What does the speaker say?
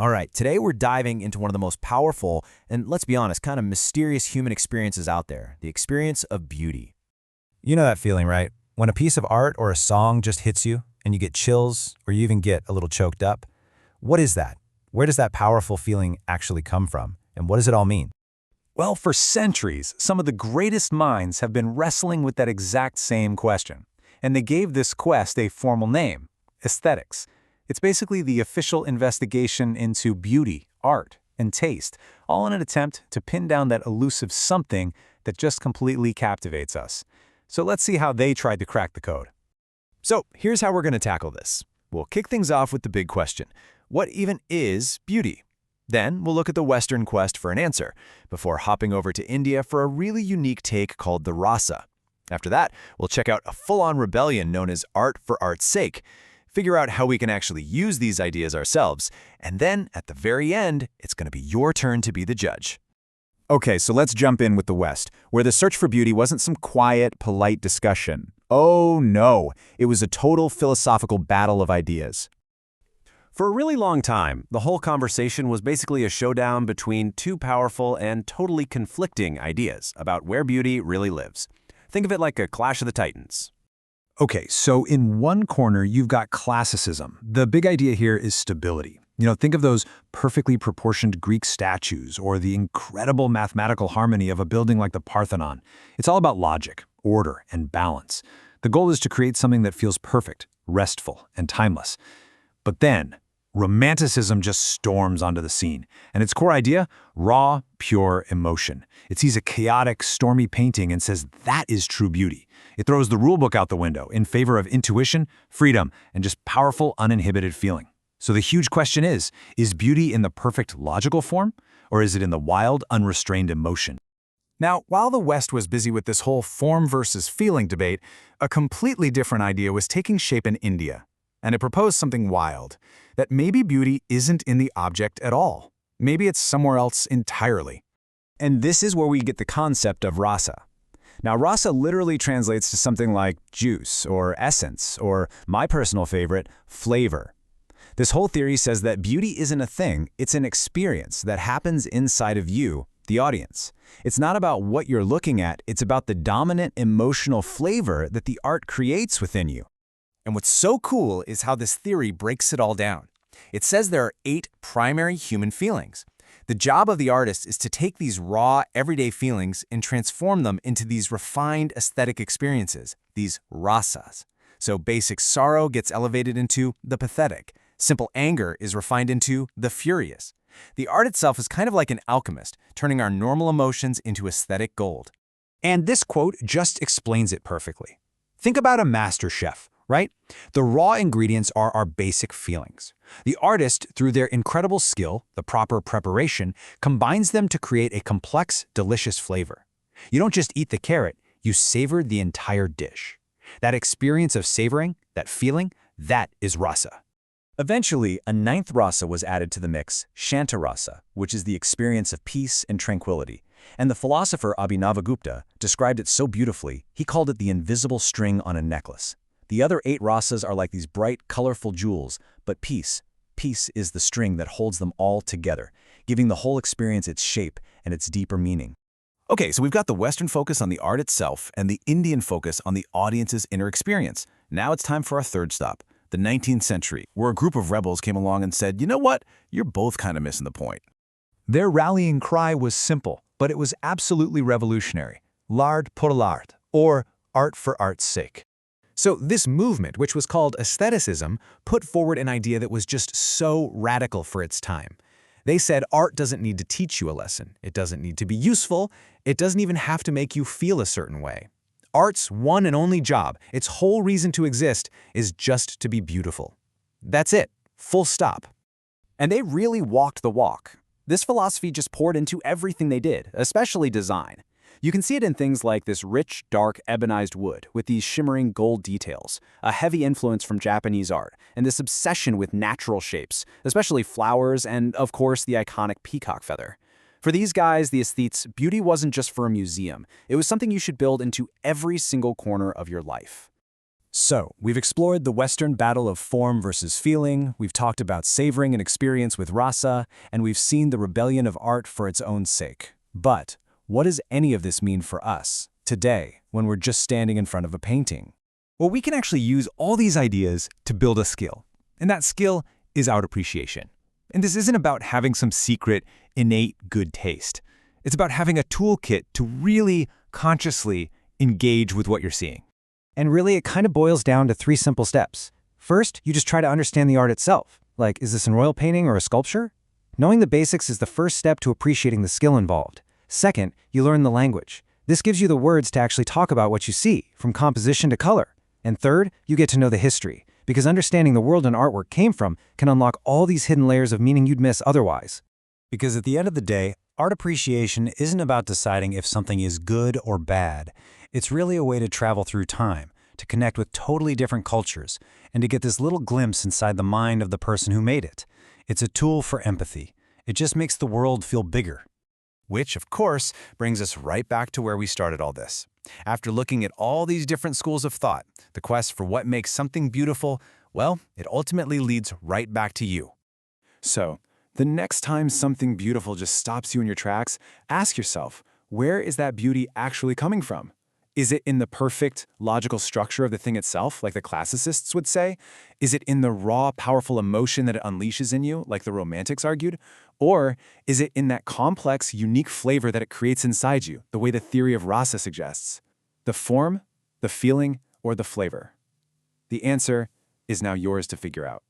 All right, today we're diving into one of the most powerful and, let's be honest, kind of mysterious human experiences out there, the experience of beauty. You know that feeling, right? When a piece of art or a song just hits you and you get chills or you even get a little choked up. What is that? Where does that powerful feeling actually come from? And what does it all mean? Well, for centuries, some of the greatest minds have been wrestling with that exact same question. And they gave this quest a formal name, aesthetics. It's basically the official investigation into beauty, art, and taste, all in an attempt to pin down that elusive something that just completely captivates us. So let's see how they tried to crack the code. So here's how we're going to tackle this. We'll kick things off with the big question. What even is beauty? Then we'll look at the Western quest for an answer, before hopping over to India for a really unique take called the Rasa. After that, we'll check out a full-on rebellion known as art for art's sake, figure out how we can actually use these ideas ourselves, and then, at the very end, it's going to be your turn to be the judge. Okay, so let's jump in with the West, where the search for beauty wasn't some quiet, polite discussion. Oh no, it was a total philosophical battle of ideas. For a really long time, the whole conversation was basically a showdown between two powerful and totally conflicting ideas about where beauty really lives. Think of it like a clash of the titans. Okay, so in one corner, you've got classicism. The big idea here is stability. Think of those perfectly proportioned Greek statues or the incredible mathematical harmony of a building like the Parthenon. It's all about logic, order, and balance. The goal is to create something that feels perfect, restful, and timeless. But then, Romanticism just storms onto the scene. And its core idea? Raw, pure emotion. It sees a chaotic, stormy painting and says that is true beauty. It throws the rulebook out the window in favor of intuition, freedom, and just powerful, uninhibited feeling. So the huge question is beauty in the perfect logical form, or is it in the wild, unrestrained emotion? Now, while the West was busy with this whole form versus feeling debate, a completely different idea was taking shape in India. And it proposed something wild, that maybe beauty isn't in the object at all. Maybe it's somewhere else entirely. And this is where we get the concept of rasa. Now, rasa literally translates to something like juice or essence, or my personal favorite, flavor. This whole theory says that beauty isn't a thing, it's an experience that happens inside of you, the audience. It's not about what you're looking at, it's about the dominant emotional flavor that the art creates within you. And what's so cool is how this theory breaks it all down. It says there are 8 primary human feelings. The job of the artist is to take these raw, everyday feelings and transform them into these refined aesthetic experiences, these rasas. So basic sorrow gets elevated into the pathetic. Simple anger is refined into the furious. The art itself is kind of like an alchemist, turning our normal emotions into aesthetic gold. And this quote just explains it perfectly. Think about a master chef, right? The raw ingredients are our basic feelings. The artist, through their incredible skill, the proper preparation, combines them to create a complex, delicious flavor. You don't just eat the carrot, you savor the entire dish. That experience of savoring, that feeling, that is rasa. Eventually, a 9th rasa was added to the mix, Shanta rasa, which is the experience of peace and tranquility. And the philosopher Abhinavagupta described it so beautifully, he called it the invisible string on a necklace. The other 8 rasas are like these bright, colorful jewels, but peace is the string that holds them all together, giving the whole experience its shape and its deeper meaning. Okay, so we've got the Western focus on the art itself and the Indian focus on the audience's inner experience. Now it's time for our third stop, the 19th century, where a group of rebels came along and said, you know what, you're both kind of missing the point. Their rallying cry was simple, but it was absolutely revolutionary. L'art pour l'art, or art for art's sake. So this movement, which was called Aestheticism, put forward an idea that was just so radical for its time. They said art doesn't need to teach you a lesson. It doesn't need to be useful. It doesn't even have to make you feel a certain way. Art's one and only job, its whole reason to exist, is just to be beautiful. That's it. Full stop. And they really walked the walk. This philosophy just poured into everything they did, especially design. You can see it in things like this rich, dark, ebonized wood with these shimmering gold details, a heavy influence from Japanese art, and this obsession with natural shapes, especially flowers and, of course, the iconic peacock feather. For these guys, the aesthetes, beauty wasn't just for a museum. It was something you should build into every single corner of your life. So, we've explored the Western battle of form versus feeling, we've talked about savoring and experience with rasa, and we've seen the rebellion of art for its own sake. But, what does any of this mean for us, today, when we're just standing in front of a painting? Well, we can actually use all these ideas to build a skill. And that skill is art appreciation. And this isn't about having some secret, innate good taste. It's about having a toolkit to really consciously engage with what you're seeing. And really, it kind of boils down to 3 simple steps. First, you just try to understand the art itself. Like, is this an oil painting or a sculpture? Knowing the basics is the first step to appreciating the skill involved. Second, you learn the language. This gives you the words to actually talk about what you see, from composition to color. And third, you get to know the history, because understanding the world an artwork came from can unlock all these hidden layers of meaning you'd miss otherwise. Because at the end of the day, art appreciation isn't about deciding if something is good or bad. It's really a way to travel through time, to connect with totally different cultures, and to get this little glimpse inside the mind of the person who made it. It's a tool for empathy. It just makes the world feel bigger. Which, of course, brings us right back to where we started all this. After looking at all these different schools of thought, the quest for what makes something beautiful, well, it ultimately leads right back to you. So, the next time something beautiful just stops you in your tracks, ask yourself, where is that beauty actually coming from? Is it in the perfect, logical structure of the thing itself, like the classicists would say? Is it in the raw, powerful emotion that it unleashes in you, like the Romantics argued? Or is it in that complex, unique flavor that it creates inside you, the way the theory of rasa suggests? The form, the feeling, or the flavor? The answer is now yours to figure out.